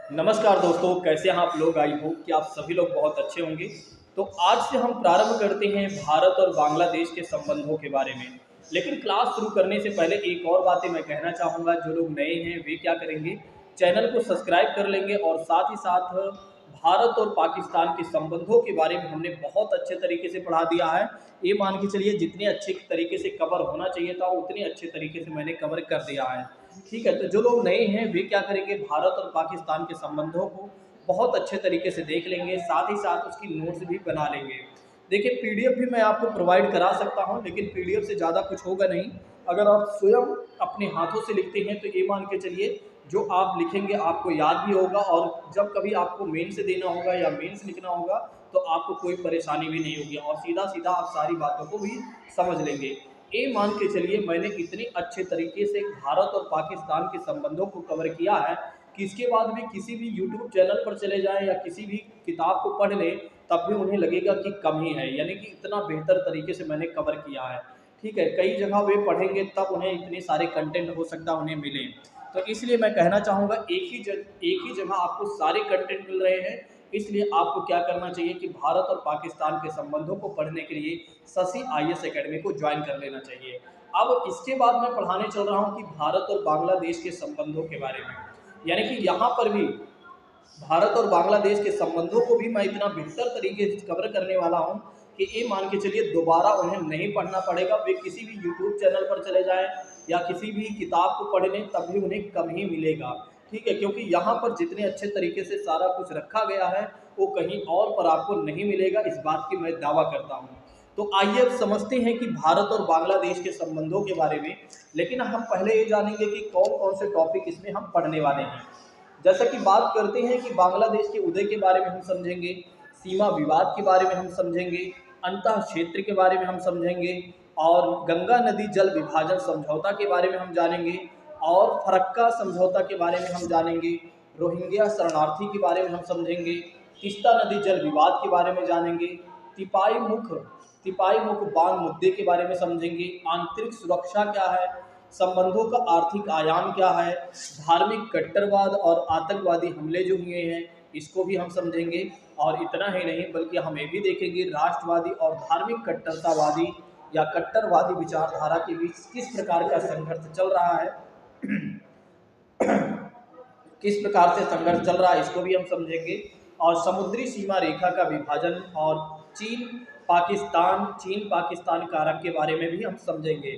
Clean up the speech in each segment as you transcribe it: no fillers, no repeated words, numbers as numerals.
नमस्कार दोस्तों, कैसे हैं आप लोग। आई होप कि आप सभी लोग बहुत अच्छे होंगे। तो आज से हम प्रारंभ करते हैं भारत और बांग्लादेश के संबंधों के बारे में। लेकिन क्लास शुरू करने से पहले एक और बातें मैं कहना चाहूँगा। जो लोग नए हैं वे क्या करेंगे, चैनल को सब्सक्राइब कर लेंगे और साथ ही साथ भारत और पाकिस्तान के संबंधों के बारे में हमने बहुत अच्छे तरीके से पढ़ा दिया है। ये मान के चलिए जितने अच्छे तरीके से कवर होना चाहिए था उतने अच्छे तरीके से मैंने कवर कर दिया है। ठीक है, तो जो लोग नए हैं वे क्या करेंगे, भारत और पाकिस्तान के संबंधों को बहुत अच्छे तरीके से देख लेंगे, साथ ही साथ उसकी नोट्स भी बना लेंगे। देखिए, पीडीएफ भी मैं आपको प्रोवाइड करा सकता हूं, लेकिन पीडीएफ से ज़्यादा कुछ होगा नहीं। अगर आप स्वयं अपने हाथों से लिखते हैं तो ये मान के चलिए जो आप लिखेंगे आपको याद भी होगा, और जब कभी आपको मेन से देना होगा या मेंस लिखना होगा तो आपको कोई परेशानी भी नहीं होगी और सीधा सीधा आप सारी बातों को भी समझ लेंगे। ये मान के चलिए मैंने इतने अच्छे तरीके से भारत और पाकिस्तान के संबंधों को कवर किया है कि इसके बाद भी किसी भी यूट्यूब चैनल पर चले जाएं या किसी भी किताब को पढ़ लें तब भी उन्हें लगेगा कि कम ही है, यानी कि इतना बेहतर तरीके से मैंने कवर किया है। ठीक है, कई जगह वे पढ़ेंगे तब उन्हें इतने सारे कंटेंट हो सकता है उन्हें मिले। तो इसलिए मैं कहना चाहूँगा एक ही जगह आपको सारे कंटेंट मिल रहे हैं। इसलिए आपको क्या करना चाहिए कि भारत और पाकिस्तान के संबंधों को पढ़ने के लिए शशि आईएएस एकेडमी को ज्वाइन कर लेना चाहिए। अब इसके बाद मैं पढ़ाने चल रहा हूँ कि भारत और बांग्लादेश के संबंधों के बारे में, यानी कि यहाँ पर भी भारत और बांग्लादेश के संबंधों को भी मैं इतना बेहतर तरीके से कवर करने वाला हूँ कि ये मान के चलिए दोबारा उन्हें नहीं पढ़ना पड़ेगा। वे किसी भी यूट्यूब चैनल पर चले जाएं या किसी भी किताब को पढ़ लें तब भी उन्हें कम ही मिलेगा। ठीक है, क्योंकि यहाँ पर जितने अच्छे तरीके से सारा कुछ रखा गया है वो कहीं और पर आपको नहीं मिलेगा, इस बात की मैं दावा करता हूँ। तो आइए अब समझते हैं कि भारत और बांग्लादेश के संबंधों के बारे में। लेकिन हम पहले ये जानेंगे कि कौन कौन से टॉपिक इसमें हम पढ़ने वाले हैं। जैसा कि बात करते हैं कि बांग्लादेश के उदय के बारे में हम समझेंगे, सीमा विवाद के बारे में हम समझेंगे, अंतः क्षेत्र के बारे में हम समझेंगे, और गंगा नदी जल विभाजन समझौता के बारे में हम जानेंगे, और फरक्का समझौता के बारे में हम जानेंगे, रोहिंग्या शरणार्थी के बारे में हम समझेंगे, तीस्ता नदी जल विवाद के बारे में जानेंगे, तिपाई मुख तिपाई मुख बांध मुद्दे के बारे में समझेंगे, आंतरिक सुरक्षा क्या है, संबंधों का आर्थिक आयाम क्या है, धार्मिक कट्टरवाद और आतंकवादी हमले जो हुए हैं इसको भी हम समझेंगे। और इतना ही नहीं बल्कि हम ये भी देखेंगे राष्ट्रवादी और धार्मिक कट्टरतावादी या कट्टरवादी विचारधारा के बीच किस प्रकार का संघर्ष चल रहा है किस प्रकार से संघर्ष चल रहा है इसको भी हम समझेंगे। और समुद्री सीमा रेखा का विभाजन और चीन पाकिस्तान कारक के बारे में भी हम समझेंगे।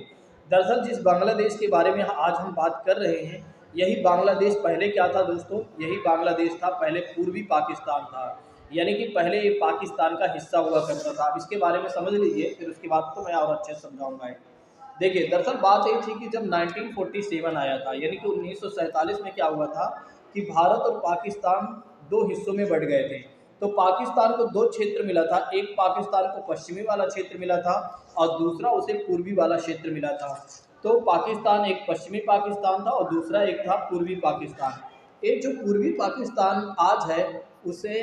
दरअसल जिस बांग्लादेश के बारे में आज हम बात कर रहे हैं यही बांग्लादेश पहले क्या था दोस्तों, यही बांग्लादेश था पहले पूर्वी पाकिस्तान था, यानी कि पहले ये पाकिस्तान का हिस्सा हुआ करता था। अब इसके बारे में समझ लीजिए, फिर उसके बाद तो मैं और अच्छे से समझाऊंगा। देखिए, दरअसल बात ये थी कि जब 1947 आया था, यानी कि 1947 में क्या हुआ था कि भारत और पाकिस्तान दो हिस्सों में बढ़ गए थे। तो पाकिस्तान को दो क्षेत्र मिला था, एक पाकिस्तान को पश्चिमी वाला क्षेत्र मिला था और दूसरा उसे पूर्वी वाला क्षेत्र मिला था। तो पाकिस्तान एक पश्चिमी पाकिस्तान था और दूसरा एक था पूर्वी पाकिस्तान। एक जो पूर्वी पाकिस्तान आज है उसे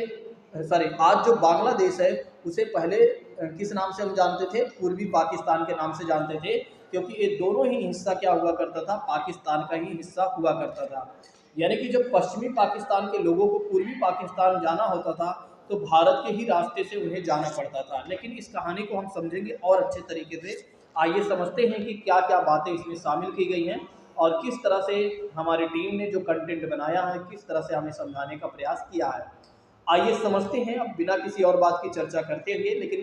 आज जो बांग्लादेश है उसे पहले किस नाम से हम जानते थे, पूर्वी पाकिस्तान के नाम से जानते थे, क्योंकि ये दोनों ही हिस्सा क्या हुआ करता था, पाकिस्तान का ही हिस्सा हुआ करता था। यानी कि जब पश्चिमी पाकिस्तान के लोगों को पूर्वी पाकिस्तान जाना होता था तो भारत के ही रास्ते से उन्हें जाना पड़ता था। लेकिन इस कहानी को हम समझेंगे और अच्छे तरीके से। आइए समझते हैं कि क्या क्या बातें इसमें शामिल की गई हैं और किस तरह से हमारी टीम ने जो कंटेंट बनाया है किस तरह से हमें समझाने का प्रयास किया है। आइए समझते हैं अब बिना किसी और बात की चर्चा करते हुए। लेकिन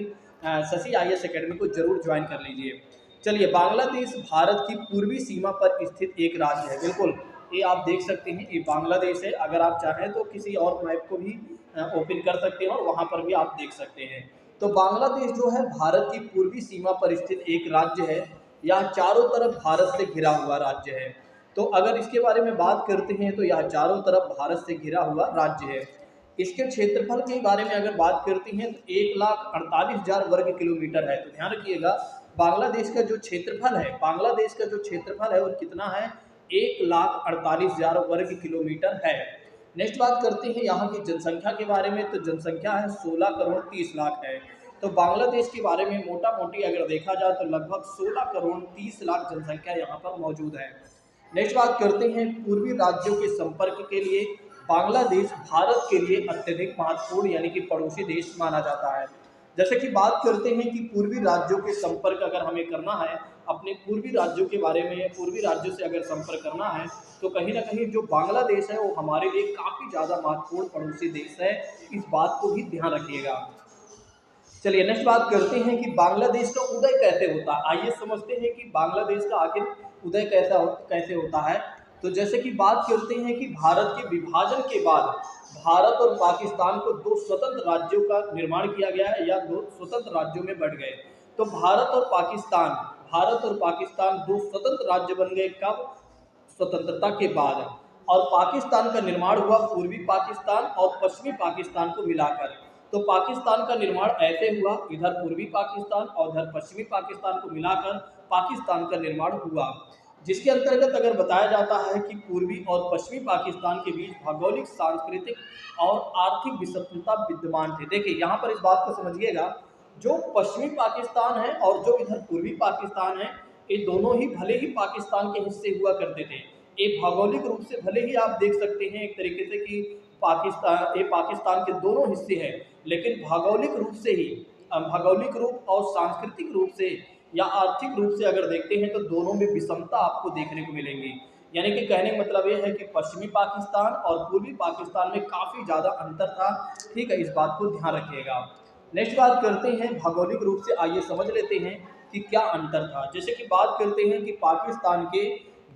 शशि आईएएस एकेडमी को जरूर ज्वाइन कर लीजिए। चलिए, बांग्लादेश भारत की पूर्वी सीमा पर स्थित एक राज्य है। बिल्कुल, ये आप देख सकते हैं, ये बांग्लादेश है। अगर आप चाहें तो किसी और मैप को भी ओपन कर सकते हैं और वहाँ पर भी आप देख सकते हैं। तो बांग्लादेश जो है भारत की पूर्वी सीमा पर स्थित एक राज्य है। यह चारों तरफ भारत से घिरा हुआ राज्य है। तो अगर इसके बारे में बात करते हैं तो यह चारों तरफ भारत से घिरा हुआ राज्य है। इसके क्षेत्रफल के बारे में अगर बात करते हैं तो 1,48,000 वर्ग किलोमीटर है। तो ध्यान रखिएगा, बांग्लादेश का जो क्षेत्रफल है वो कितना है, 1,48,000 वर्ग किलोमीटर है। नेक्स्ट बात करते हैं यहाँ की जनसंख्या के बारे में। तो जनसंख्या है 16 करोड़ 30 लाख है। तो बांग्लादेश के बारे में मोटा मोटी अगर देखा जाए तो लगभग 16 करोड़ 30 लाख जनसंख्या यहाँ पर मौजूद है। नेक्स्ट बात करते हैं पूर्वी राज्यों के संपर्क के लिए बांग्लादेश भारत के लिए अत्यधिक महत्वपूर्ण यानी कि पड़ोसी देश माना जाता है। जैसे कि बात करते हैं कि पूर्वी राज्यों के संपर्क अगर हमें करना है, अपने पूर्वी राज्यों के बारे में, पूर्वी राज्यों से अगर संपर्क करना है, तो कहीं न कहीं जो बांग्लादेश है वो हमारे लिए काफ़ी ज़्यादा महत्वपूर्ण पड़ोसी देश है। इस बात को भी ध्यान रखिएगा। चलिए नेक्स्ट बात करते हैं कि बांग्लादेश का उदय कैसे होता है। आइए समझते हैं कि बांग्लादेश का आखिर उदय कैसे होता है। तो जैसे कि बात करते हैं कि भारत के विभाजन के बाद भारत और पाकिस्तान को दो स्वतंत्र राज्यों का निर्माण किया गया है या दो स्वतंत्र राज्यों में बढ़ गए। तो भारत और पाकिस्तान दो स्वतंत्र राज्य बन गए कब? स्वतंत्रता के बाद। और पाकिस्तान का निर्माण हुआ पूर्वी पाकिस्तान और पश्चिमी पाकिस्तान को मिलाकर। तो पाकिस्तान का निर्माण ऐसे हुआ, इधर पूर्वी पाकिस्तान और इधर पश्चिमी पाकिस्तान को मिलाकर पाकिस्तान का निर्माण हुआ, जिसके अंतर्गत अगर बताया जाता है कि पूर्वी और पश्चिमी पाकिस्तान के बीच भौगोलिक, सांस्कृतिक और आर्थिक विषमता विद्यमान थे। देखिए यहाँ पर इस बात को समझिएगा, जो पश्चिमी पाकिस्तान है और जो इधर पूर्वी पाकिस्तान है, ये दोनों ही भले ही पाकिस्तान के हिस्से हुआ करते थे। ये भौगोलिक रूप से भले ही आप देख सकते हैं एक तरीके से कि पाकिस्तान के दोनों हिस्से हैं, लेकिन भौगोलिक रूप से ही, भौगोलिक रूप और सांस्कृतिक रूप से या आर्थिक रूप से अगर देखते हैं तो दोनों में विषमता आपको देखने को मिलेंगी। यानी कि कहने का मतलब ये है कि पश्चिमी पाकिस्तान और पूर्वी पाकिस्तान में काफ़ी ज़्यादा अंतर था। ठीक है, इस बात को ध्यान रखिएगा। नेक्स्ट बात करते हैं भौगोलिक रूप से, आइए समझ लेते हैं कि क्या अंतर था। जैसे कि बात करते हैं कि पाकिस्तान के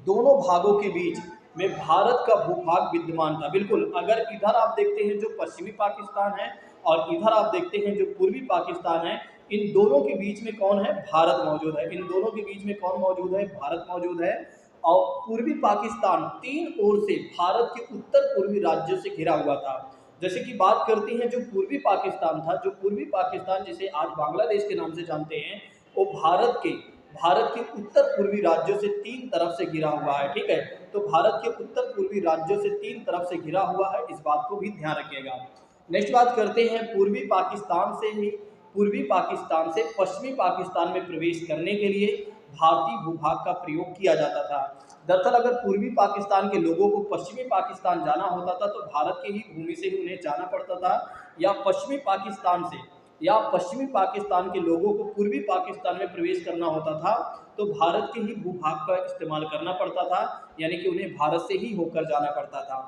दोनों भागों के बीच में भारत का भूभाग विद्यमान था। बिल्कुल, अगर इधर आप देखते हैं जो पश्चिमी पाकिस्तान है और इधर आप देखते हैं जो पूर्वी पाकिस्तान है, इन दोनों के बीच में कौन है? भारत मौजूद है। इन दोनों के बीच में कौन मौजूद है? भारत मौजूद है। और पूर्वी पाकिस्तान तीन ओर से भारत के उत्तर पूर्वी राज्यों से घिरा हुआ था। जैसे कि बात करते हैं जो पूर्वी पाकिस्तान था, जो पूर्वी पाकिस्तान जिसे आज बांग्लादेश के नाम से जानते हैं, वो भारत के उत्तर पूर्वी राज्यों से तीन तरफ से घिरा हुआ है। ठीक है, तो भारत के उत्तर पूर्वी राज्यों से तीन तरफ से घिरा हुआ है, इस बात को भी ध्यान रखिएगा। नेक्स्ट बात करते हैं पूर्वी पाकिस्तान से पश्चिमी पाकिस्तान में प्रवेश करने के लिए भारतीय भूभाग का प्रयोग किया जाता था। दरअसल अगर पूर्वी पाकिस्तान के लोगों को पश्चिमी पाकिस्तान जाना होता था तो भारत की ही भूमि से ही उन्हें जाना पड़ता था, या पश्चिमी पाकिस्तान के लोगों को पूर्वी पाकिस्तान में प्रवेश करना होता था तो भारत के ही भूभाग का इस्तेमाल करना पड़ता था, यानी कि उन्हें भारत से ही होकर जाना पड़ता था।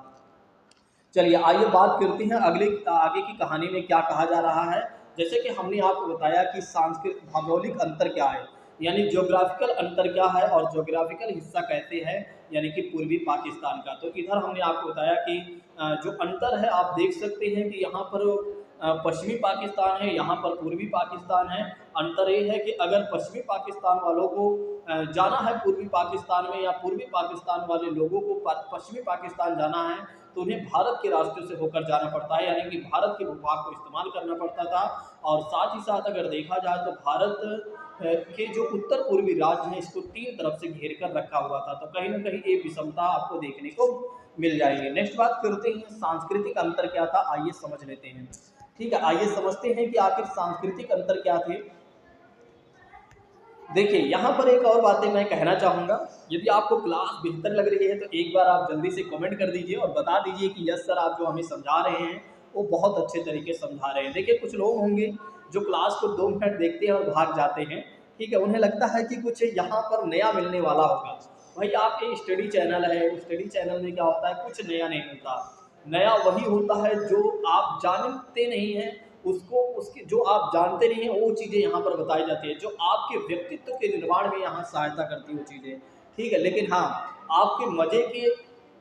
चलिए आइए बात करते हैं आगे की कहानी में क्या कहा जा रहा है। जैसे कि हमने आपको बताया कि सांस्कृतिक भौगोलिक अंतर क्या है, यानी ज्योग्राफिकल अंतर क्या है और ज्योग्राफिकल हिस्सा कैसे है, यानी कि पूर्वी पाकिस्तान का। तो इधर हमने आपको बताया कि जो अंतर है आप देख सकते हैं कि यहाँ पर पश्चिमी पाकिस्तान है, यहाँ पर पूर्वी पाकिस्तान है। अंतर ये है कि अगर पश्चिमी पाकिस्तान वालों को जाना है पूर्वी पाकिस्तान में, या पूर्वी पाकिस्तान वाले लोगों को पश्चिमी पाकिस्तान जाना है, तो उन्हें भारत के रास्ते से होकर जाना पड़ता है, यानी कि भारत के भूभाग को इस्तेमाल करना पड़ता था। और साथ ही साथ अगर देखा जाए तो भारत के जो उत्तर पूर्वी राज्य हैं इसको तीन तरफ से घेर कर रखा हुआ था। तो कहीं ना कहीं ये विषमता आपको देखने को मिल जाएगी। नेक्स्ट बात करते हैं सांस्कृतिक अंतर क्या था, आइए समझ लेते हैं। ठीक है, आइए समझते हैं कि आखिर सांस्कृतिक अंतर क्या थे। देखिए यहाँ पर एक और बातें मैं कहना चाहूँगा। यदि आपको क्लास बेहतर लग रही है तो एक बार आप जल्दी से कमेंट कर दीजिए और बता दीजिए कि यस सर, आप जो हमें समझा रहे हैं वो बहुत अच्छे तरीके से समझा रहे हैं। देखिए कुछ लोग होंगे जो क्लास को 2 मिनट देखते हैं और भाग जाते हैं। ठीक है, उन्हें लगता है कि कुछ यहाँ पर नया मिलने वाला होगा। भाई आपके स्टडी चैनल है, स्टडी चैनल में क्या होता है, कुछ नया नहीं मिलता। नया वही होता है जो आप जानते नहीं हैं, उसके जो आप जानते नहीं हैं वो चीज़ें यहाँ पर बताई जाती है, जो आपके व्यक्तित्व के निर्माण में यहाँ सहायता करती वो चीज़ें। ठीक है, लेकिन हाँ, आपके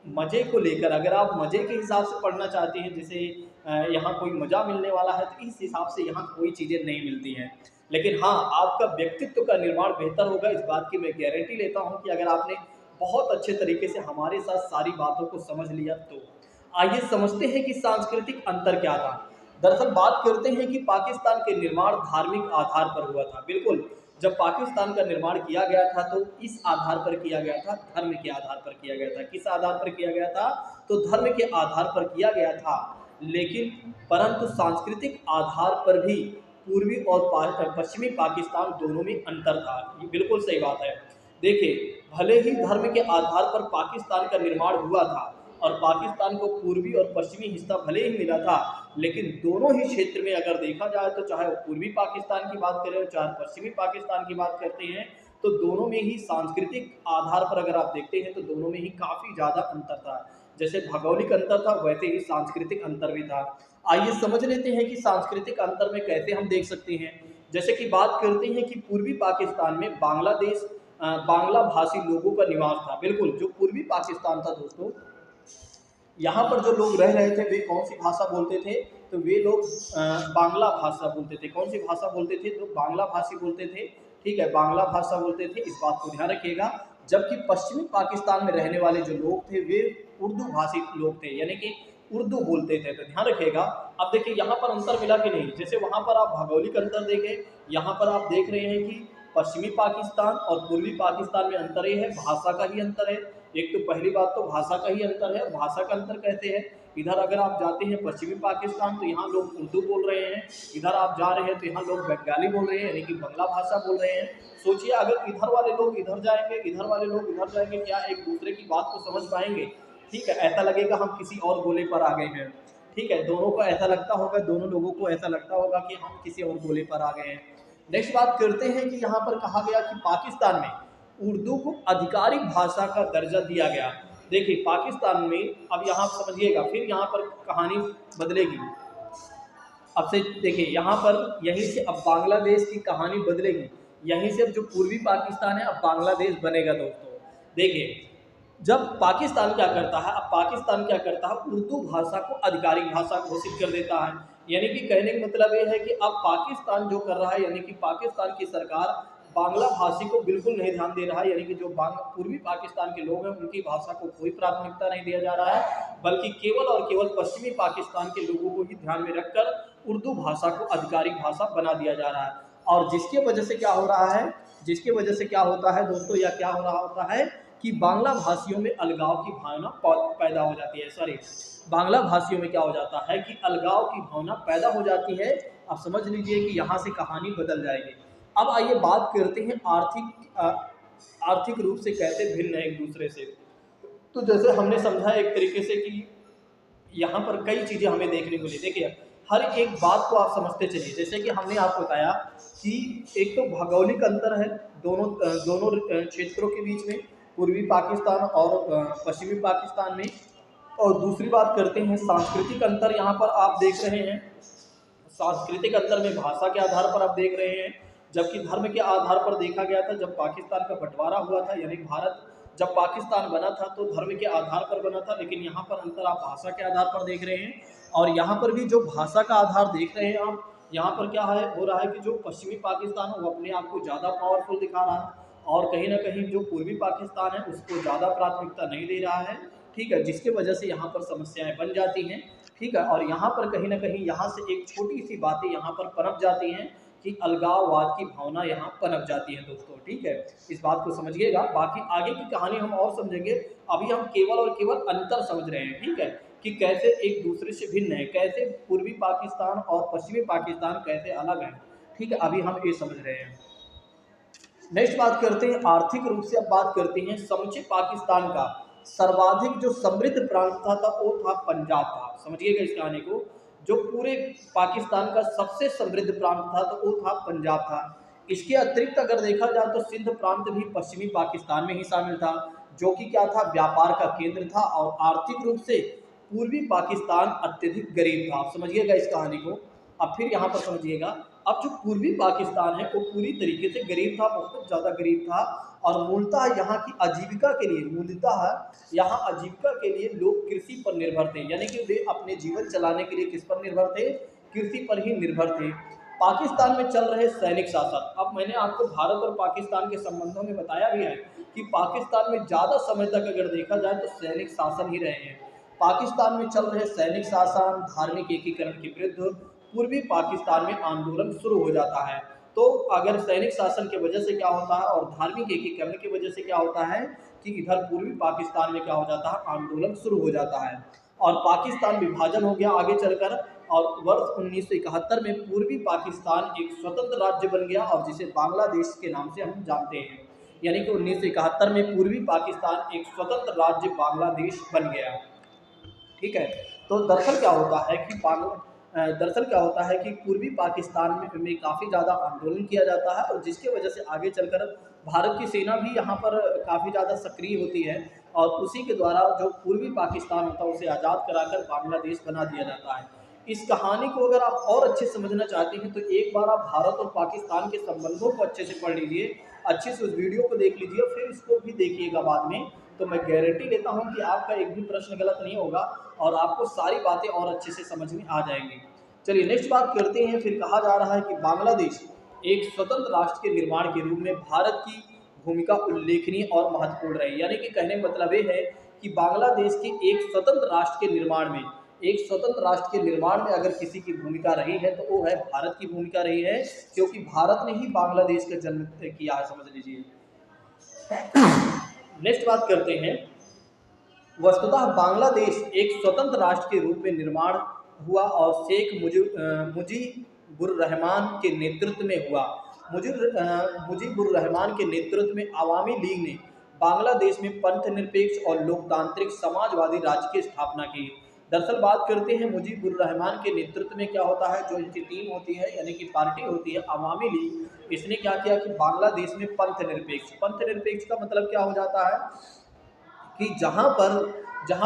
मज़े को लेकर अगर आप मज़े के हिसाब से पढ़ना चाहते हैं, जैसे यहाँ कोई मज़ा मिलने वाला है, तो इस हिसाब से यहाँ कोई चीज़ें नहीं मिलती हैं। लेकिन हाँ, आपका व्यक्तित्व का निर्माण बेहतर होगा, इस बात की मैं गारंटी लेता हूँ कि अगर आपने बहुत अच्छे तरीके से हमारे साथ सारी बातों को समझ लिया। तो आइए समझते हैं कि सांस्कृतिक अंतर क्या था। दरअसल बात करते हैं कि पाकिस्तान के निर्माण धार्मिक आधार पर हुआ था। बिल्कुल, जब पाकिस्तान का निर्माण किया गया था तो इस आधार पर किया गया था, धर्म के आधार पर किया गया था। किस आधार पर किया गया था? तो धर्म के आधार पर किया गया था। लेकिन परंतु सांस्कृतिक आधार पर भी पूर्वी और पश्चिमी पाकिस्तान दोनों में अंतर था। ये बिल्कुल सही बात है। देखिए, भले ही धर्म के आधार पर पाकिस्तान का निर्माण हुआ था, और पाकिस्तान को पूर्वी और पश्चिमी हिस्सा भले ही मिला था, लेकिन दोनों ही क्षेत्र में अगर देखा जाए तो चाहे वो पूर्वी पाकिस्तान की बात करें चाहे पश्चिमी पाकिस्तान की बात करते हैं, तो दोनों में ही सांस्कृतिक आधार पर अगर आप देखते हैं तो दोनों में ही काफ़ी ज़्यादा अंतर था। जैसे भौगोलिक अंतर था वैसे ही सांस्कृतिक अंतर भी था। आइए समझ लेते हैं कि सांस्कृतिक अंतर में कैसे हम देख सकते हैं। जैसे कि बात करते हैं कि पूर्वी पाकिस्तान में बांग्लादेश बांग्ला भाषी लोगों का निवास था। बिल्कुल, जो पूर्वी पाकिस्तान था दोस्तों, यहाँ पर जो लोग रह रहे थे वे कौन सी भाषा बोलते थे, तो वे लोग बांग्ला भाषा बोलते थे। कौन सी भाषा बोलते थे, तो बांग्ला भाषी बोलते थे। ठीक है, बांग्ला भाषा बोलते थे, इस बात को ध्यान रखिएगा। जबकि पश्चिमी पाकिस्तान में रहने वाले जो लोग थे वे उर्दू भाषी लोग थे, यानी कि उर्दू बोलते थे। तो ध्यान रखिएगा। अब देखिए यहाँ पर अंतर मिला कि नहीं। जैसे वहाँ पर आप भौगोलिक अंतर देखें, यहाँ पर आप देख रहे हैं कि पश्चिमी पाकिस्तान और पूर्वी पाकिस्तान में अंतर ये है, भाषा का ही अंतर है। एक तो पहली बात तो भाषा का ही अंतर है। भाषा का अंतर कैसे है, इधर अगर आप जाते हैं पश्चिमी पाकिस्तान तो यहाँ लोग उर्दू बोल रहे हैं, इधर आप जा रहे हैं तो यहाँ लोग बंगाली बोल रहे हैं, यानी कि बांग्ला भाषा बोल रहे हैं। सोचिए अगर इधर वाले लोग इधर जाएंगे, इधर वाले लोग इधर जाएंगे, क्या एक दूसरे की बात को समझ पाएंगे? ठीक है, ऐसा लगेगा हम किसी और गोले पर आ गए हैं। ठीक है, दोनों को ऐसा लगता होगा, दोनों लोगों को ऐसा लगता होगा कि हम किसी और गोले पर आ गए हैं। नेक्स्ट बात करते हैं कि यहाँ पर कहा गया कि पाकिस्तान में उर्दू को आधिकारिक भाषा का दर्जा दिया गया। देखिए पाकिस्तान में, अब यहाँ समझिएगा, फिर यहाँ पर कहानी बदलेगी। अब से देखिए यहाँ पर यहीं से अब बांग्लादेश की कहानी बदलेगी। यहीं से अब जो पूर्वी पाकिस्तान है अब बांग्लादेश बनेगा दोस्तों। देखिए जब पाकिस्तान क्या करता है, अब पाकिस्तान क्या करता है, उर्दू भाषा को आधिकारिक भाषा घोषित कर देता है। यानी कि कहने का मतलब ये है कि अब पाकिस्तान जो कर रहा है, यानी कि पाकिस्तान की सरकार बांग्ला भाषी को बिल्कुल नहीं ध्यान दे रहा है। यानी कि जो पूर्वी पाकिस्तान के लोग हैं उनकी भाषा को कोई प्राथमिकता नहीं दिया जा रहा है, बल्कि केवल और केवल पश्चिमी पाकिस्तान के लोगों को ही ध्यान में रखकर उर्दू भाषा को आधिकारिक भाषा बना दिया जा रहा है। और जिसकी वजह से क्या हो रहा है, जिसकी वजह से क्या होता है दोस्तों, या क्या हो रहा होता है कि बांग्ला भाषियों में अलगाव की भावना पैदा हो जाती है। सॉरी, बांग्ला भाषियों में क्या हो जाता है कि अलगाव की भावना पैदा हो जाती है। अब समझ लीजिए कि यहाँ से कहानी बदल जाएगी। अब आइए बात करते हैं आर्थिक रूप से कैसे भिन्न है एक दूसरे से। तो जैसे हमने समझा एक तरीके से कि यहाँ पर कई चीज़ें हमें देखने को मिली। देखिए हर एक बात को आप समझते चलिए। जैसे कि हमने आपको बताया कि एक तो भौगोलिक अंतर है दोनों क्षेत्रों के बीच में, पूर्वी पाकिस्तान और पश्चिमी पाकिस्तान में। और दूसरी बात करते हैं सांस्कृतिक अंतर। यहाँ पर आप देख रहे हैं सांस्कृतिक अंतर में भाषा के आधार पर आप देख रहे हैं, जबकि धर्म के आधार पर देखा गया था। जब पाकिस्तान का बंटवारा हुआ था, यानी भारत जब पाकिस्तान बना था तो धर्म के आधार पर बना था, लेकिन यहाँ पर अंतर आप भाषा के आधार पर देख रहे हैं। और यहाँ पर भी जो भाषा का आधार देख रहे हैं आप, यहाँ पर क्या है हो रहा है कि जो पश्चिमी पाकिस्तान है वो अपने आप को ज़्यादा पावरफुल दिखा रहा है, और कहीं ना कहीं जो पूर्वी पाकिस्तान है उसको ज़्यादा प्राथमिकता नहीं दे रहा है। ठीक है, जिसकी वजह से यहाँ पर समस्याएं बन जाती हैं। ठीक है, और यहाँ पर कहीं ना कहीं यहाँ से एक छोटी सी बातें यहाँ पर पनप जाती हैं कि अलगाववाद की भावना यहाँ पनप जाती है दोस्तों। ठीक है, इस बात को समझिएगा। बाकी आगे की कहानी हम और समझेंगे। अभी हम केवल और केवल अंतर समझ रहे हैं। ठीक है, कि कैसे एक दूसरे से भिन्न है, कैसे पूर्वी पाकिस्तान और पश्चिमी पाकिस्तान कैसे अलग हैं। ठीक है, अभी हम ये समझ रहे हैं। नेक्स्ट बात करते हैं आर्थिक रूप से। अब बात करते हैं समूचे पाकिस्तान का सर्वाधिक जो समृद्ध प्रांत था वो था पंजाब था। समझिएगा इस कहानी को। जो पूरे पाकिस्तान का सबसे समृद्ध प्रांत था तो वो था पंजाब था। इसके अतिरिक्त अगर देखा जाए तो सिंध प्रांत भी पश्चिमी पाकिस्तान में ही शामिल था, जो कि क्या था, व्यापार का केंद्र था। और आर्थिक रूप से पूर्वी पाकिस्तान अत्यधिक गरीब था। आप समझिएगा इस कहानी को। अब फिर यहाँ पर समझिएगा, अब जो पूर्वी पाकिस्तान है वो पूरी तरीके से गरीब था, बहुत ज़्यादा गरीब था। और मूलतः यहाँ की आजीविका के लिए लोग कृषि पर निर्भर थे। यानी कि वे अपने जीवन चलाने के लिए किस पर निर्भर थे, कृषि पर ही निर्भर थे। पाकिस्तान में चल रहे सैनिक शासन। अब मैंने आपको भारत और पाकिस्तान के संबंधों में बताया भी है कि पाकिस्तान में ज़्यादा समय तक अगर देखा जाए तो सैनिक शासन ही रहे हैं। पाकिस्तान में चल रहे सैनिक शासन, धार्मिक एकीकरण के विरुद्ध पूर्वी पाकिस्तान में आंदोलन शुरू हो जाता है। तो अगर सैनिक शासन की वजह से क्या होता है और धार्मिक एकीकरण की वजह से क्या होता है कि इधर पूर्वी पाकिस्तान में क्या हो जाता है, आंदोलन शुरू हो जाता है और पाकिस्तान विभाजन हो गया आगे चलकर। और वर्ष 1971 में पूर्वी पाकिस्तान एक स्वतंत्र राज्य बन गया, और जिसे बांग्लादेश के नाम से हम जानते हैं। यानी कि 1971 में पूर्वी पाकिस्तान एक स्वतंत्र राज्य बांग्लादेश बन गया। ठीक है। तो दरअसल क्या होता है कि दरअसल क्या होता है कि पूर्वी पाकिस्तान में काफ़ी ज़्यादा आंदोलन किया जाता है, और जिसकी वजह से आगे चलकर भारत की सेना भी यहाँ पर काफ़ी ज़्यादा सक्रिय होती है, और उसी के द्वारा जो पूर्वी पाकिस्तान होता है उसे आज़ाद कराकर बांग्लादेश बना दिया जाता है। इस कहानी को अगर आप और अच्छे से समझना चाहते हैं तो एक बार आप भारत और पाकिस्तान के संबंधों को अच्छे से पढ़ लीजिए, अच्छे से उस वीडियो को देख लीजिए, फिर इसको भी देखिएगा बाद में। तो मैं गारंटी देता हूँ कि आपका एक भी प्रश्न गलत नहीं होगा, और आपको सारी बातें और अच्छे से समझ में आ जाएंगी। चलिए नेक्स्ट बात करते हैं। फिर कहा जा रहा है कि बांग्लादेश एक स्वतंत्र राष्ट्र के निर्माण के रूप में भारत की भूमिका उल्लेखनीय और महत्वपूर्ण रही। यानी कि कहने का मतलब ये है कि बांग्लादेश के एक स्वतंत्र राष्ट्र के निर्माण में, एक स्वतंत्र राष्ट्र के निर्माण में अगर किसी की भूमिका रही है तो वो है भारत की भूमिका रही है, क्योंकि भारत ने ही बांग्लादेश का जन्म किया है, समझ लीजिए। नेक्स्ट बात करते हैं। वस्तुतः बांग्लादेश एक स्वतंत्र राष्ट्र के रूप में निर्माण हुआ और शेख मुजीबुर रहमान के नेतृत्व में हुआ। मुजीबुर रहमान के नेतृत्व में अवामी लीग ने बांग्लादेश में पंथ निरपेक्ष और लोकतांत्रिक समाजवादी राज्य की स्थापना की। दरअसल बात करते हैं मुजीबुर रहमान के नेतृत्व में क्या होता है, जो इनकी टीम होती है यानी कि पार्टी होती है अवामी लीग, इसने क्या किया कि बांग्लादेश में पंथ निरपेक्ष का मतलब क्या हो जाता है कि जहाँ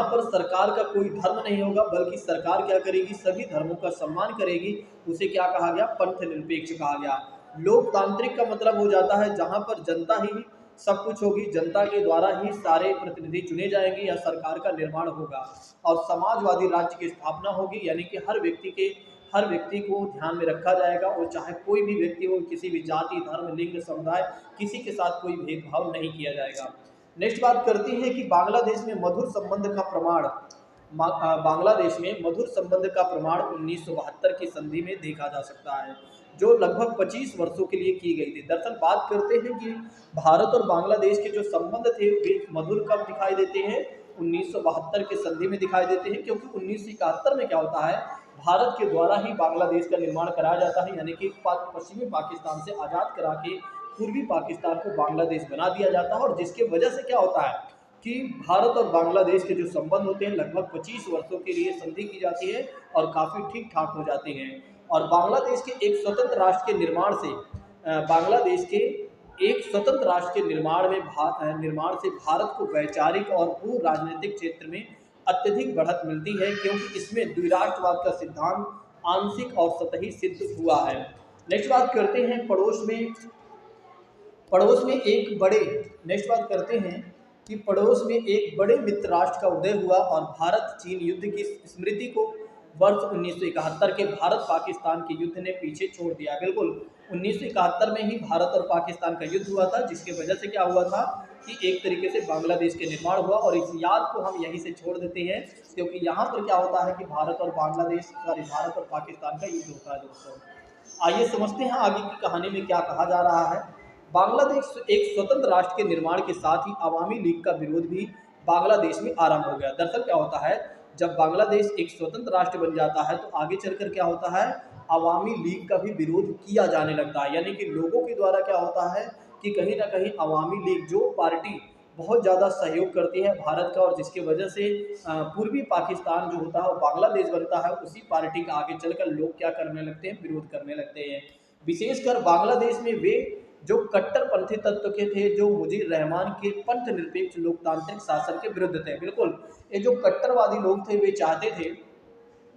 पर सरकार का कोई धर्म नहीं होगा, बल्कि सरकार क्या करेगी, सभी धर्मों का सम्मान करेगी, उसे क्या कहा गया, पंथ निरपेक्ष कहा गया। लोकतांत्रिक का मतलब हो जाता है जहाँ पर जनता ही सब कुछ होगी, जनता के द्वारा ही सारे प्रतिनिधि चुने जाएंगे या सरकार का निर्माण होगा। और समाजवादी राज्य की स्थापना होगी, यानी कि हर व्यक्ति को ध्यान में रखा जाएगा, और चाहे कोई भी व्यक्ति हो, किसी भी जाति, धर्म, लिंग, समुदाय, किसी के साथ कोई भेदभाव नहीं किया जाएगा। नेक्स्ट बात करते हैं कि बांग्लादेश में मधुर संबंध का प्रमाण, बांग्लादेश में मधुर संबंध का प्रमाण 1972 की संधि में देखा जा सकता है, जो लगभग 25 वर्षों के लिए की गई थी। दरअसल बात करते हैं कि भारत और बांग्लादेश के जो संबंध थे वे मधुर कब दिखाई देते हैं, 1972 के संधि में दिखाई देते हैं, क्योंकि 1971 में क्या होता है, भारत के द्वारा ही बांग्लादेश का निर्माण कराया जाता है, यानी कि पश्चिमी पाकिस्तान से आज़ाद करा के पूर्वी पाकिस्तान को बांग्लादेश बना दिया जाता है। और जिसके वजह से क्या होता है कि भारत और बांग्लादेश के जो संबंध होते हैं लगभग 25 वर्षों के लिए संधि की जाती है और काफ़ी ठीक ठाक हो जाते हैं। और बांग्लादेश के एक स्वतंत्र राष्ट्र के निर्माण से बांग्लादेश के एक स्वतंत्र राष्ट्र के निर्माण से भारत को वैचारिक और भू राजनीतिक क्षेत्र में अत्यधिक बढ़त मिलती है, क्योंकि इसमें द्विराष्ट्रवाद का सिद्धांत आंशिक और सतही सिद्ध हुआ है। नेक्स्ट बात करते हैं पड़ोस में एक बड़े नेक्स्ट बात करते हैं कि पड़ोस में एक बड़े मित्र राष्ट्र का उदय हुआ और भारत चीन युद्ध की स्मृति को वर्ष 1971 के भारत पाकिस्तान के युद्ध ने पीछे छोड़ दिया। बिल्कुल 1971 में ही भारत और पाकिस्तान का युद्ध हुआ था, जिसके वजह से क्या हुआ था कि एक तरीके से बांग्लादेश के निर्माण हुआ। और इस याद को हम यहीं से छोड़ देते हैं, क्योंकि यहाँ पर क्या होता है कि भारत और पाकिस्तान का युद्ध होता है। दोस्तों आइए समझते हैं आगे की कहानी में क्या कहा जा रहा है। बांग्लादेश एक स्वतंत्र राष्ट्र के निर्माण के साथ ही अवामी लीग का विरोध भी बांग्लादेश में आरंभ हो गया। दरअसल क्या होता है, जब बांग्लादेश एक स्वतंत्र राष्ट्र बन जाता है तो आगे चलकर क्या होता है, अवामी लीग का भी विरोध किया जाने लगता है। यानी कि लोगों के द्वारा क्या होता है कि कहीं ना कहीं अवामी लीग जो पार्टी बहुत ज़्यादा सहयोग करती है भारत का, और जिसकी वजह से पूर्वी पाकिस्तान जो होता है वो बांग्लादेश बनता है, उसी पार्टी का आगे चलकर लोग क्या करने लगते हैं, विरोध करने लगते हैं। विशेषकर बांग्लादेश में वे जो कट्टरपंथी तत्व के थे, जो मुजीब रहमान के पंथ निरपेक्ष लोकतांत्रिक शासन के विरुद्ध थे। बिल्कुल ये जो कट्टरवादी लोग थे वे चाहते थे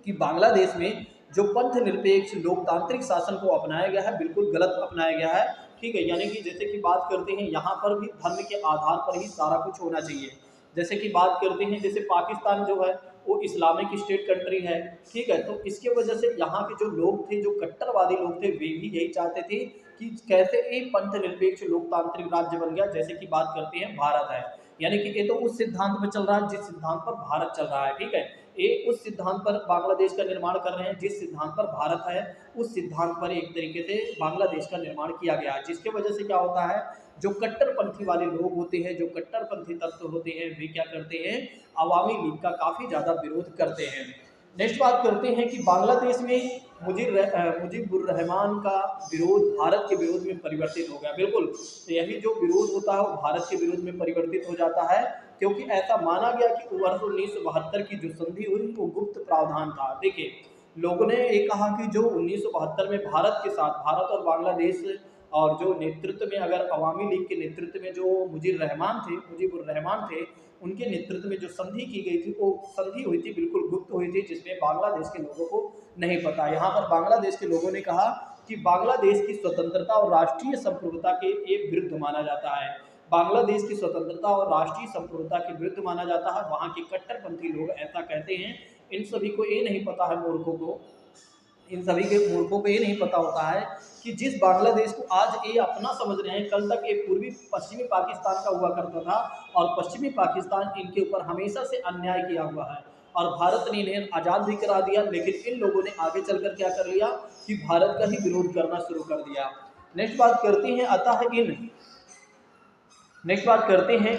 कि बांग्लादेश में जो पंथ निरपेक्ष लोकतांत्रिक शासन को अपनाया गया है बिल्कुल गलत अपनाया गया है। ठीक है, यानी कि जैसे कि बात करते हैं यहाँ पर भी धर्म के आधार पर ही सारा कुछ होना चाहिए। जैसे कि बात करते हैं, जैसे पाकिस्तान जो है वो इस्लामिक स्टेट कंट्री है। ठीक है, तो इसके वजह से यहाँ के जो लोग थे, जो कट्टरवादी लोग थे, वे भी यही चाहते थे कि कैसे एक पंथ निरपेक्ष लोकतांत्रिक राज्य बन गया। जैसे कि बात करते हैं भारत है, यानी कि ये तो उस सिद्धांत पर चल रहा है जिस सिद्धांत पर भारत चल रहा है। ठीक है, ये उस सिद्धांत पर बांग्लादेश का निर्माण कर रहे हैं, जिस सिद्धांत पर भारत है उस सिद्धांत पर एक तरीके से बांग्लादेश का निर्माण किया गया है। जिसके वजह से क्या होता है, जो कट्टरपंथी वाले लोग होते हैं, जो कट्टरपंथी तत्व होते हैं, वे क्या करते हैं, अवामी लीग का काफ़ी ज़्यादा विरोध करते हैं। नेक्स्ट बात करते हैं कि बांग्लादेश में मुजीबुर रहमान का विरोध भारत के विरोध में परिवर्तित हो गया। बिल्कुल, तो यही जो विरोध होता है वो भारत के विरोध में परिवर्तित हो जाता है। क्योंकि ऐसा माना गया कि वर्ष 1972 की जो संधि हुई वो गुप्त प्रावधान था। देखिए, लोगों ने ये कहा कि जो 1972 में भारत के साथ, भारत और बांग्लादेश और जो नेतृत्व में, अगर अवामी लीग के नेतृत्व में जो मुजीबुर रहमान थे, उनके नेतृत्व में जो संधि की गई थी, वो संधि हुई थी बिल्कुल गुप्त हुई थी, जिसमें बांग्लादेश के लोगों को नहीं पता। यहाँ पर बांग्लादेश के लोगों ने कहा कि बांग्लादेश की स्वतंत्रता और राष्ट्रीय संप्रभुता के एक विरुद्ध माना जाता है। बांग्लादेश की स्वतंत्रता और राष्ट्रीय संप्रभुता के विरुद्ध माना जाता है। वहाँ के कट्टरपंथी लोग ऐसा कहते हैं। इन सभी को ये नहीं पता है, मूर्खों को, इन सभी के मूर्खों को ये नहीं पता होता है कि जिस बांग्लादेश को आज ये अपना समझ रहे हैं, कल तक ये पूर्वी पश्चिमी पाकिस्तान का हुआ करता था और पश्चिमी पाकिस्तान इनके ऊपर हमेशा से अन्याय किया हुआ है और भारत ने इन्हें आज़ाद भी करा दिया। लेकिन इन लोगों ने आगे चलकर क्या कर लिया कि भारत का ही विरोध करना शुरू कर दिया। नेक्स्ट बात करते हैं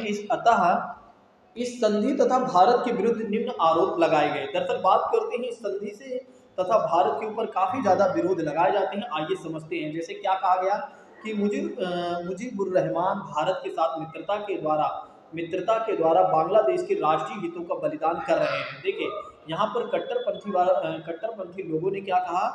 इस संधि तथा भारत के विरुद्ध निम्न आरोप लगाए गए। दरअसल बात करते हैं इस संधि से तथा भारत के ऊपर काफ़ी ज़्यादा विरोध लगाए जाते हैं। आइए समझते हैं। जैसे क्या कहा गया कि मुजीबुर रहमान भारत के साथ मित्रता के द्वारा बांग्लादेश के राष्ट्रीय हितों का बलिदान कर रहे हैं। देखिए, यहाँ पर कट्टरपंथी लोगों ने क्या कहा,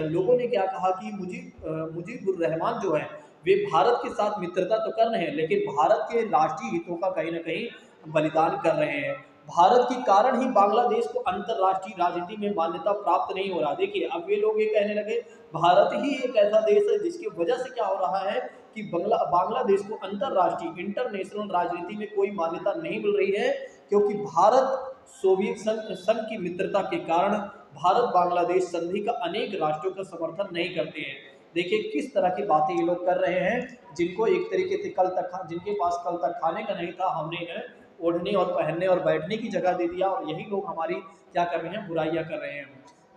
लोगों ने क्या कहा कि मुजीबुर रहमान जो है वे भारत के साथ मित्रता तो कर रहे हैं, लेकिन भारत के राष्ट्रीय हितों का कहीं ना कहीं बलिदान कर रहे हैं। भारत के कारण ही बांग्लादेश को अंतर्राष्ट्रीय राजनीति में मान्यता प्राप्त नहीं हो रहा। देखिए, अब ये लोग ये कहने लगे भारत ही एक ऐसा देश है जिसकी वजह से क्या हो रहा है कि बांग्लादेश को अंतर्राष्ट्रीय इंटरनेशनल राजनीति में कोई मान्यता नहीं मिल रही है, क्योंकि भारत सोवियत संघ की मित्रता के कारण भारत बांग्लादेश संधि का अनेक राष्ट्रों का समर्थन नहीं करते हैं। देखिए किस तरह की बातें ये लोग कर रहे हैं, जिनको एक तरीके से जिनके पास कल तक खाने का नहीं था, हमने इन्हें ओढ़ने और पहनने और बैठने की जगह दे दिया और यही लोग हमारी क्या कर रहे हैं, बुराइयां कर रहे हैं।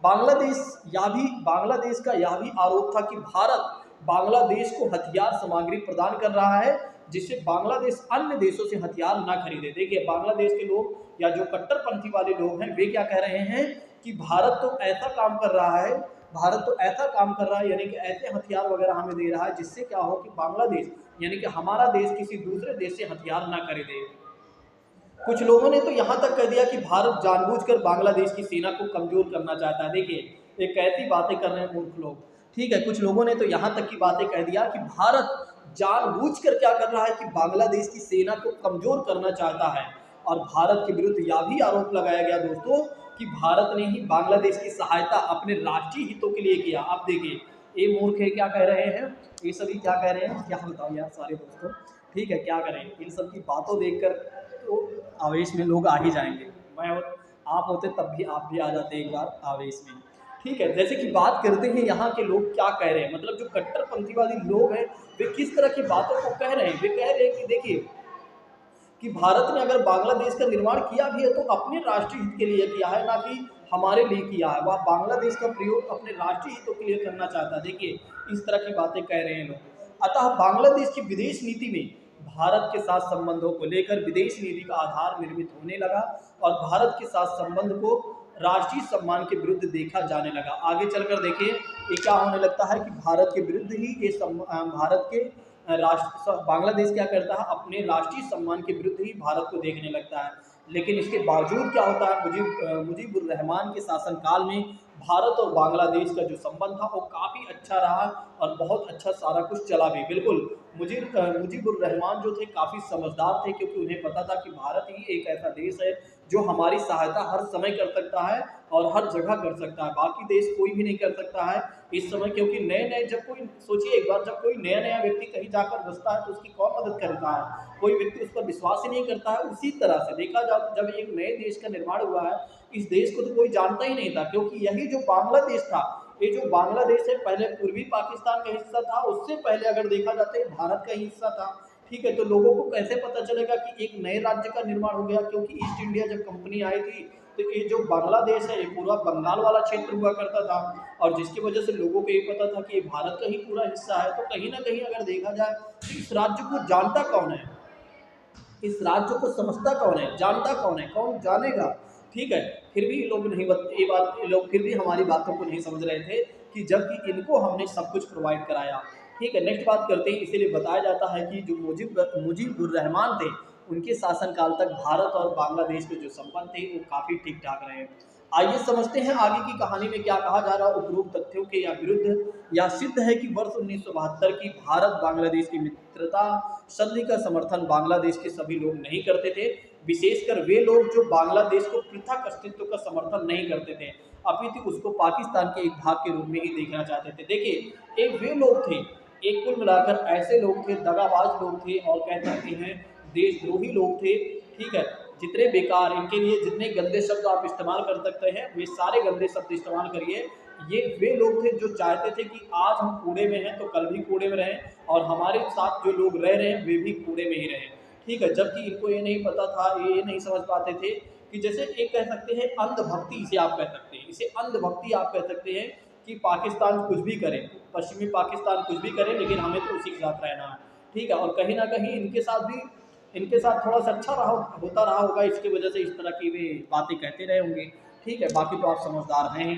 बांग्लादेश का यह भी आरोप था कि भारत बांग्लादेश को हथियार सामग्री प्रदान कर रहा है, जिससे बांग्लादेश अन्य देशों से हथियार ना खरीदे। देखिए, बांग्लादेश के लोग या जो कट्टरपंथी वाले लोग हैं वे क्या कह रहे हैं कि भारत तो ऐसा काम कर रहा है, यानी कि ऐसे हथियार वगैरह हमें दे रहा है जिससे क्या हो कि बांग्लादेश यानी कि हमारा देश किसी दूसरे देश से हथियार ना खरीदे। कुछ लोगों ने तो यहाँ तक कह दिया कि भारत जानबूझकर बांग्लादेश की सेना को कमजोर करना चाहता है। देखिए, ये कैसी बातें कर रहे हैं मूर्ख लोग। ठीक है, कुछ लोगों ने तो यहाँ तक की बातें कह दिया कि भारत जानबूझकर क्या कर रहा है कि बांग्लादेश की सेना को कमजोर करना चाहता है। और भारत के विरुद्ध यह भी आरोप लगाया गया दोस्तों कि भारत ने ही बांग्लादेश की सहायता अपने राष्ट्रीय हितों के लिए किया। आप देखिए, ये मूर्ख है क्या कह रहे हैं, ये सभी क्या कह रहे हैं, क्या बताओ यार सारे दोस्तों। ठीक है, क्या करें, इन सब की बातों देखकर तो आवेश में लोग आ ही जाएंगे। मैं और आप होते तब भी आप भी आ जाते एक बार आवेश में। ठीक है, जैसे कि बात करते हैं यहाँ के लोग क्या कह रहे हैं, मतलब जो कट्टरपंथीवादी लोग हैं वे किस तरह की बातों को कह रहे हैं। वे कह रहे हैं कि देखिए कि भारत ने अगर बांग्लादेश का निर्माण किया भी है तो अपने राष्ट्रीय हित के लिए किया है, ना कि हमारे लिए किया है। वह बांग्लादेश का प्रयोग अपने राष्ट्रीय हितों के लिए करना चाहता है। देखिए, इस तरह की बातें कह रहे हैं लोग। अतः बांग्लादेश की विदेश नीति में भारत के साथ संबंधों को लेकर विदेश नीति का आधार निर्मित होने लगा और भारत के साथ संबंध को राष्ट्रीय सम्मान के विरुद्ध देखा जाने लगा। आगे चलकर देखिए ये क्या होने लगता है कि भारत के विरुद्ध ही भारत के बांग्लादेश क्या करता है, अपने राष्ट्रीय सम्मान के विरुद्ध ही भारत को देखने लगता है। लेकिन इसके बावजूद क्या होता है, मुजीबुर रहमान के शासनकाल में भारत और बांग्लादेश का जो संबंध था वो काफ़ी अच्छा रहा और बहुत अच्छा सारा कुछ चला भी। बिल्कुल मुजीबुर रहमान जो थे काफ़ी समझदार थे, क्योंकि उन्हें पता था कि भारत ही एक ऐसा देश है जो हमारी सहायता हर समय कर सकता है और हर जगह कर सकता है, बाकी देश कोई भी नहीं कर सकता है इस समय। क्योंकि नए जब कोई सोचिए एक बार, जब कोई नया व्यक्ति कहीं जाकर बसता है तो उसकी कौन मदद करता है, कोई व्यक्ति उस पर विश्वास ही नहीं करता है। उसी तरह से देखा जाए जब एक नए देश का निर्माण हुआ है, इस देश को तो कोई जानता ही नहीं था, क्योंकि यही जो बांग्लादेश था, ये जो बांग्लादेश है पहले पूर्वी पाकिस्तान का हिस्सा था, उससे पहले अगर देखा जाता है भारत का हिस्सा था। ठीक है, तो लोगों को कैसे पता चलेगा कि एक नए राज्य का निर्माण हो गया, क्योंकि ईस्ट इंडिया जब कंपनी आई थी तो ये जो बांग्लादेश है ये पूरा बंगाल वाला क्षेत्र हुआ करता था, और जिसकी वजह से लोगों को ये पता था कि ये भारत का ही पूरा हिस्सा है। तो कहीं ना कहीं अगर देखा जाए तो इस राज्य को जानता कौन है, इस राज्य को समझता कौन है, जानता कौन है, कौन जानेगा। ठीक है, फिर भी लोग फिर भी हमारी बातों को नहीं समझ रहे थे कि जबकि इनको हमने सब कुछ प्रोवाइड कराया। ठीक है, नेक्स्ट बात करते हैं। इसीलिए बताया जाता है कि जो मुजीबुर रहमान थे उनके शासनकाल तक भारत और बांग्लादेश के जो संबंध थे वो काफ़ी ठीक ठाक रहे। आइए समझते हैं आगे की कहानी में क्या कहा जा रहा है उपरोक्त तथ्यों के या विरुद्ध। या सिद्ध है कि वर्ष 1972 की भारत बांग्लादेश की मित्रता संधि का समर्थन बांग्लादेश के सभी लोग नहीं करते थे, विशेषकर वे लोग जो बांग्लादेश को पृथक अस्तित्व का समर्थन नहीं करते थे, अपितु उसको पाकिस्तान के एक भाग के रूप में ही देखना चाहते थे। देखिए, एक वे लोग थे, एक कुल मिलाकर ऐसे लोग थे, दगाबाज लोग थे और कह सकते हैं देशद्रोही लोग थे। ठीक है, जितने बेकार, इनके लिए जितने गंदे शब्द आप इस्तेमाल कर सकते हैं वे सारे गंदे शब्द इस्तेमाल करिए। ये वे लोग थे जो चाहते थे कि आज हम कूड़े में हैं तो कल भी कूड़े में रहें और हमारे साथ जो लोग रह रहे हैं वे भी कूड़े में ही रहें। ठीक है, जबकि इनको ये नहीं पता था, ये नहीं समझ पाते थे कि जैसे एक कह सकते हैं अंधभक्ति, इसे आप कह सकते हैं, इसे अंधभक्ति आप कह सकते हैं कि पाकिस्तान कुछ भी करे, पश्चिमी पाकिस्तान कुछ भी करे, लेकिन हमें तो उसी के साथ रहना है। ठीक है, और कहीं ना कहीं इनके साथ थोड़ा सा अच्छा होता रहा होगा, इसकी वजह से इस तरह की वे बातें कहते रहे होंगे। ठीक है, बाकी तो आप समझदार हैं।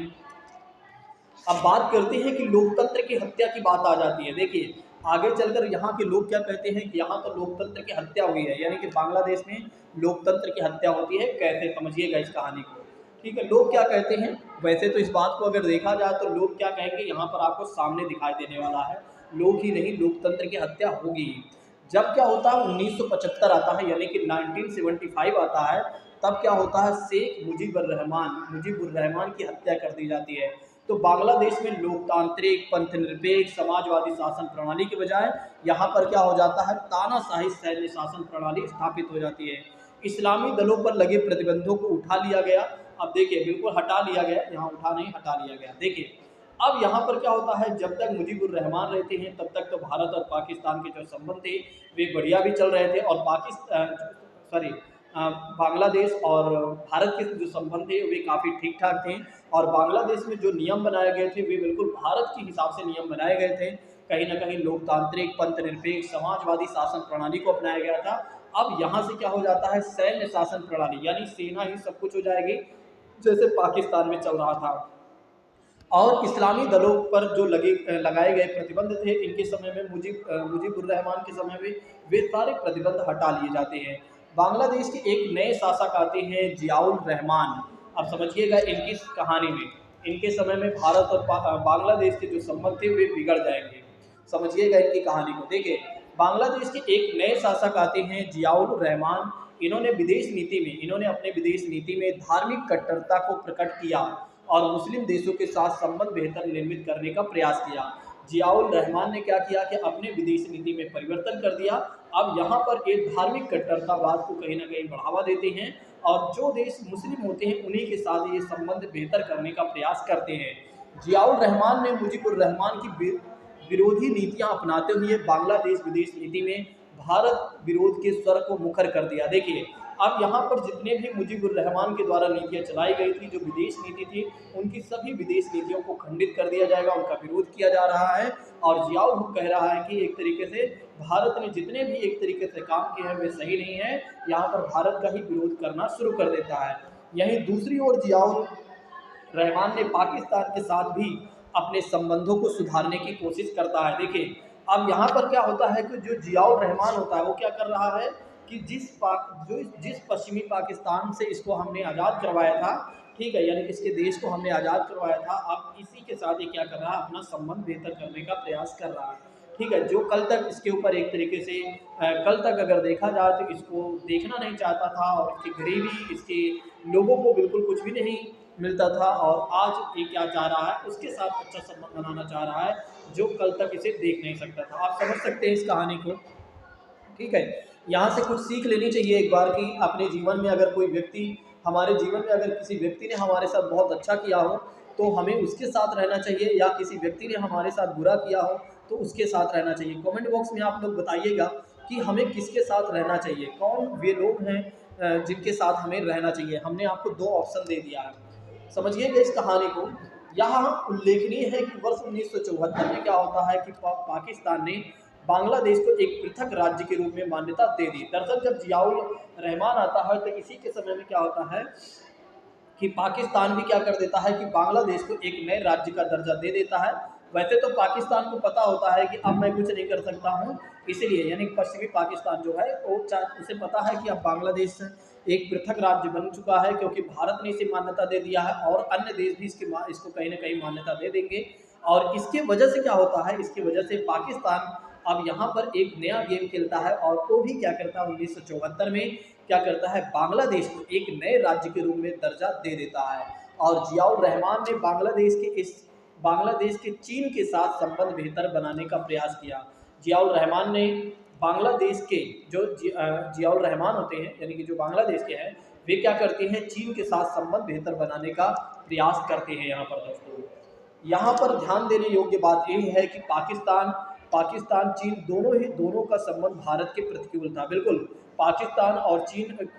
अब बात करते हैं कि लोकतंत्र की हत्या की बात आ जाती है। देखिए, आगे चलकर यहाँ के लोग क्या कहते हैं कि यहाँ तो लोकतंत्र की हत्या हुई है, यानी कि बांग्लादेश में लोकतंत्र की हत्या होती है। कैसे, समझिएगा इस कहानी को। ठीक है, लोग क्या कहते हैं, वैसे तो इस बात को अगर देखा जाए तो लोग क्या कहेंगे यहाँ पर आपको सामने दिखाई देने वाला है, लोग ही नहीं, लोकतंत्र की हत्या होगी। जब क्या होता है 1975 आता है, यानी कि 1975 आता है, तब क्या होता है शेख मुजीबुर रहमान की हत्या कर दी जाती है। तो बांग्लादेश में लोकतांत्रिक पंथनिरपेक्ष समाजवादी शासन प्रणाली के बजाय यहाँ पर क्या हो जाता है, तानाशाही सैन्य शासन प्रणाली स्थापित हो जाती है। इस्लामी दलों पर लगे प्रतिबंधों को उठा लिया गया। अब देखिए, बिल्कुल हटा लिया गया, यहाँ उठा नहीं, हटा लिया गया। देखिए, अब यहाँ पर क्या होता है, जब तक मुजीबुर रहमान रहते हैं तब तक तो भारत और पाकिस्तान के जो संबंध थे वे बढ़िया भी चल रहे थे, और बांग्लादेश और भारत के जो संबंध थे वे काफ़ी ठीक ठाक थे। और बांग्लादेश में जो नियम बनाए गए थे वे बिल्कुल भारत के हिसाब से नियम बनाए गए थे। कहीं ना कहीं लोकतांत्रिक पंथनिरपेक्ष समाजवादी शासन प्रणाली को अपनाया गया था। अब यहाँ से क्या हो जाता है, सैन्य शासन प्रणाली, यानी सेना ही सब कुछ हो जाएगी, जैसे पाकिस्तान में चल रहा था। और इस्लामी दलों पर जो लगाए गए प्रतिबंध थे, इनके समय में मुजीबुर रहमान के समय में वे सारे प्रतिबंध हटा लिए जाते हैं। बांग्लादेश के एक नए शासक आते हैं जियाउल रहमान। अब समझिएगा इनकी कहानी में, इनके समय में भारत और बांग्लादेश के जो संबंध थे वे बिगड़ जाएंगे। समझिएगा इनकी कहानी को। देखिए, बांग्लादेश के एक नए शासक आते हैं जियाउल रहमान। इन्होंने अपने विदेश नीति में धार्मिक कट्टरता को प्रकट किया और मुस्लिम देशों के साथ संबंध बेहतर निर्मित करने का प्रयास किया। जियाउल रहमान ने क्या किया कि अपने विदेश नीति में परिवर्तन कर दिया। अब यहाँ पर एक धार्मिक कट्टरतावाद को कहीं ना कहीं बढ़ावा देते हैं और जो देश मुस्लिम होते हैं उन्हीं के साथ ये संबंध बेहतर करने का प्रयास करते हैं। जियाउल रहमान ने मुजीबुर रहमान की विरोधी नीतियां अपनाते हुए बांग्लादेश विदेश नीति में भारत विरोध के स्वर को मुखर कर दिया। देखिए, अब यहाँ पर जितने भी मुजीबुर रहमान के द्वारा नीतियाँ चलाई गई थी, जो विदेश नीति थी, उनकी सभी विदेश नीतियों को खंडित कर दिया जाएगा, उनका विरोध किया जा रहा है। और जियाउल हुक कह रहा है कि एक तरीके से भारत ने जितने भी एक तरीके से काम किए हैं वे सही नहीं है, यहाँ पर भारत का ही विरोध करना शुरू कर देता है। यहीं दूसरी ओर जियाउल रहमान ने पाकिस्तान के साथ भी अपने संबंधों को सुधारने की कोशिश करता है। देखिए, अब यहाँ पर क्या होता है कि जो जियाउल रहमान होता है वो क्या कर रहा है कि जिस पश्चिमी पाकिस्तान से इसको हमने आज़ाद करवाया था, ठीक है, यानी इसके देश को हमने आज़ाद करवाया था, अब इसी के साथ ये क्या कर रहा है, अपना संबंध बेहतर करने का प्रयास कर रहा है। ठीक है, जो कल तक इसके ऊपर एक तरीके से कल तक अगर देखा जाए तो इसको देखना नहीं चाहता था और इसकी गरीबी, इसके लोगों को बिल्कुल कुछ भी नहीं मिलता था, और आज ये क्या चाह रहा है, उसके साथ अच्छा संबंध बनाना चाह रहा है जो कल तक इसे देख नहीं सकता था। आप समझ सकते हैं इस कहानी को। ठीक है, यहाँ से कुछ सीख लेनी चाहिए एक बार कि अपने जीवन में अगर कोई व्यक्ति, हमारे जीवन में अगर किसी व्यक्ति ने हमारे साथ बहुत अच्छा किया हो तो हमें उसके साथ रहना चाहिए, या किसी व्यक्ति ने हमारे साथ बुरा किया हो तो उसके साथ रहना चाहिए। कमेंट बॉक्स में आप लोग बताइएगा कि हमें किसके साथ रहना चाहिए, कौन वे लोग हैं जिनके साथ हमें रहना चाहिए। हमने आपको 2 ऑप्शन दे दिया है, समझिएगा इस कहानी को। यहाँ उल्लेखनीय है कि वर्ष 1974 में क्या होता है कि पाकिस्तान ने बांग्लादेश को एक पृथक राज्य के रूप में मान्यता दे दी। दरअसल जब जियाउल रहमान आता है तो इसी के समय में क्या होता है कि पाकिस्तान भी क्या कर देता है कि बांग्लादेश को एक नए राज्य का दर्जा दे देता है। वैसे तो पाकिस्तान को पता होता है कि अब मैं कुछ नहीं कर सकता हूँ, इसलिए यानी पश्चिमी पाकिस्तान जो है वो उसे पता है कि अब बांग्लादेश एक पृथक राज्य बन चुका है, क्योंकि भारत ने इसे मान्यता दे दिया है और अन्य देश भी इसको कहीं ना कहीं मान्यता दे देंगे। और इसके वजह से क्या होता है, इसकी वजह से पाकिस्तान अब यहाँ पर एक नया गेम खेलता है, और वो भी क्या करता है 1974 में क्या करता है, बांग्लादेश को एक नए राज्य के रूप में दर्जा दे देता है। और जियाउर रहमान ने बांग्लादेश के चीन के साथ संबंध बेहतर बनाने का प्रयास किया। जियाउर रहमान ने बांग्लादेश के जो जियाउर रहमान होते हैं यानी कि जो बांग्लादेश के हैं, वे क्या करते हैं, चीन के साथ संबंध बेहतर बनाने का प्रयास करते हैं। यहाँ पर दोस्तों, यहाँ पर ध्यान देने योग्य बात यह है कि पाकिस्तान चीन दोनों का संबंध भारत के प्रतिकूल था। बिल्कुल, पाकिस्तान और चीन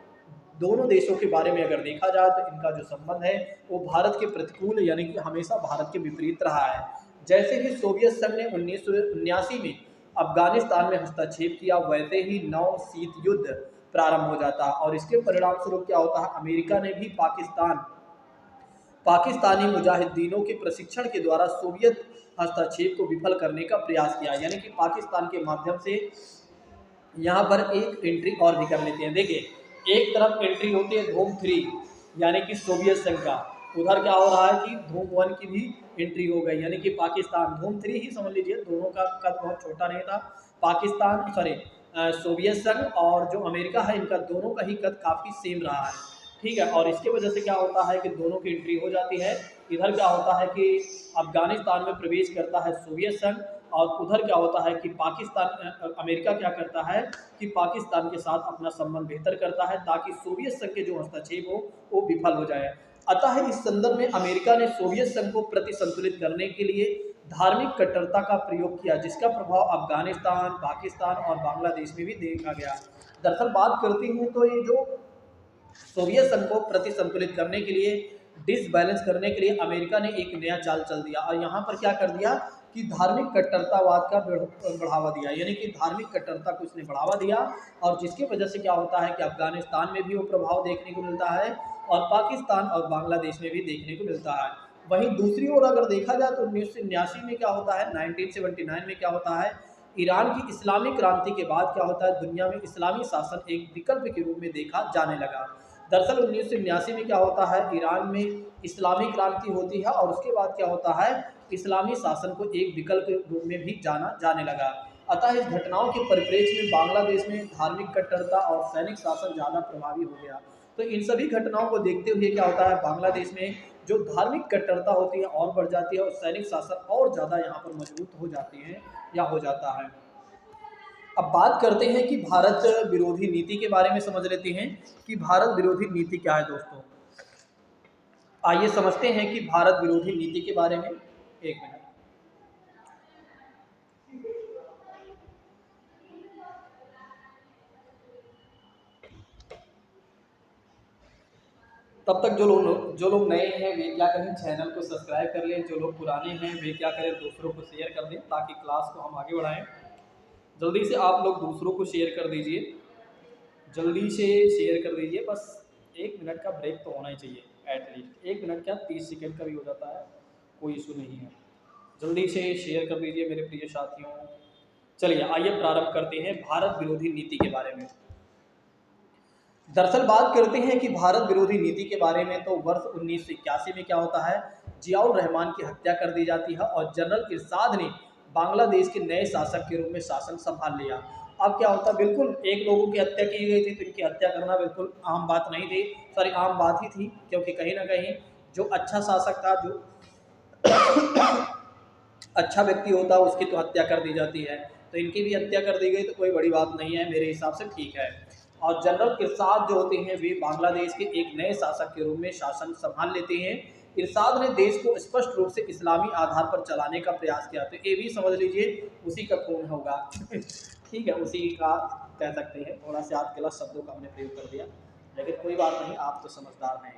दोनों देशों के बारे में अगर देखा जाए तो इनका जो संबंध है वो भारत के प्रतिकूल यानी कि हमेशा भारत के विपरीत रहा है। जैसे ही सोवियत संघ ने 1979 में अफगानिस्तान में हस्तक्षेप किया, वैसे ही नव शीत युद्ध प्रारंभ हो जाता, और इसके परिणाम स्वरूप क्या होता है, अमेरिका ने भी पाकिस्तानी मुजाहिदीनों के प्रशिक्षण के द्वारा सोवियत हस्तक्षेप को विफल करने का प्रयास किया। यानी कि पाकिस्तान के माध्यम से यहाँ पर एक एंट्री और भी कर लेते हैं। देखिए, एक तरफ एंट्री होती है धूम 3 यानी कि सोवियत संघ का, उधर क्या हो रहा है कि धूम 1 की भी एंट्री हो गई, यानी कि पाकिस्तान धूम 3 ही समझ लीजिए, दोनों का कद बहुत छोटा नहीं था। सोवियत संघ और जो अमेरिका है, इनका दोनों का ही कद काफ़ी सेम रहा है, ठीक है। और इसके वजह से क्या होता है कि दोनों की एंट्री हो जाती है। इधर क्या होता है कि अफगानिस्तान में प्रवेश करता है सोवियत संघ, और उधर क्या होता है कि अमेरिका क्या करता है कि पाकिस्तान के साथ अपना संबंध बेहतर करता है, ताकि सोवियत संघ के जो हस्तक्षेप हो वो विफल हो जाए। अतः इस संदर्भ में अमेरिका ने सोवियत संघ को प्रतिसंतुलित करने के लिए धार्मिक कट्टरता का प्रयोग किया, जिसका प्रभाव अफगानिस्तान, पाकिस्तान और बांग्लादेश में भी देखा गया। दरअसल बात करते हैं तो ये जो सोवियत संघ को प्रतिसंतुलित करने के लिए, डिसबैलेंस करने के लिए अमेरिका ने एक नया चाल चल दिया, और यहाँ पर क्या कर दिया कि धार्मिक कट्टरतावाद का बढ़ावा दिया, यानी कि धार्मिक कट्टरता को इसने बढ़ावा दिया, और जिसकी वजह से क्या होता है कि अफगानिस्तान में भी वो प्रभाव देखने को मिलता है, और पाकिस्तान और बांग्लादेश में भी देखने को मिलता है। वहीं दूसरी ओर अगर देखा जाए तो 1979 में क्या होता है, 1979 में क्या होता है, ईरान की इस्लामिक क्रांति के बाद क्या होता है, दुनिया में इस्लामी शासन एक विकल्प के रूप में देखा जाने लगा। दरअसल 1979 में क्या होता है, ईरान में इस्लामी क्रांति होती है, और उसके बाद क्या होता है, इस्लामी शासन को एक विकल्प के रूप में भी जाना जाने लगा। अतः इस घटनाओं के परिप्रेक्ष्य में बांग्लादेश में धार्मिक कट्टरता और सैनिक शासन ज़्यादा प्रभावी हो गया। तो इन सभी घटनाओं को देखते हुए क्या होता है, बांग्लादेश में जो धार्मिक कट्टरता होती है और बढ़ जाती है, और सैनिक शासन और ज़्यादा यहाँ पर मजबूत हो जाती है या हो जाता है। अब बात करते हैं कि भारत विरोधी नीति के बारे में, समझ लेते हैं कि भारत विरोधी नीति क्या है दोस्तों। आइए समझते हैं कि भारत विरोधी नीति के बारे में। एक मिनट, तब तक जो लोग नए हैं वे क्या करें, चैनल को सब्सक्राइब कर लें, जो लोग पुराने हैं वे क्या करें, दूसरों को शेयर कर दें, ताकि क्लास को हम आगे बढ़ाएं। जल्दी से आप लोग दूसरों को शेयर कर दीजिए, जल्दी से शेयर कर दीजिए। बस 1 मिनट का ब्रेक तो होना ही चाहिए, एटलीस्ट 1 मिनट क्या 30 सेकंड का भी हो जाता है, कोई इशू नहीं है। जल्दी से शेयर कर दीजिए मेरे प्रिय साथियों। चलिए आइए प्रारंभ करते हैं भारत विरोधी नीति के बारे में। दरअसल बात करते हैं कि भारत विरोधी नीति के बारे में, तो वर्ष 1981 में क्या होता है, जियाउर रहमान की हत्या कर दी जाती है, और जनरल इरशाद ने बांग्लादेश के नए शासक के रूप में शासन संभाल लिया। अब क्या होता है, बिल्कुल एक लोगों की हत्या की गई थी, तो इनकी हत्या करना बिल्कुल आम बात नहीं थी, सॉरी आम बात ही थी, क्योंकि कहीं ना कहीं जो अच्छा शासक था, जो अच्छा व्यक्ति होता है, उसकी तो हत्या कर दी जाती है, तो इनकी भी हत्या कर दी गई, तो कोई बड़ी बात नहीं है, मेरे हिसाब से ठीक है। और जनरल इरशाद जो होते हैं वे बांग्लादेश के एक नए शासक के रूप में शासन संभाल लेते हैं। इरशाद ने देश को स्पष्ट रूप से इस्लामी आधार पर चलाने का प्रयास किया, तो ये भी समझ लीजिए उसी का खून होगा ठीक है, उसी का कह सकते हैं। थोड़ा से आप गलत शब्दों का हमने प्रयोग कर दिया, लेकिन कोई बात नहीं, आप तो समझदार हैं।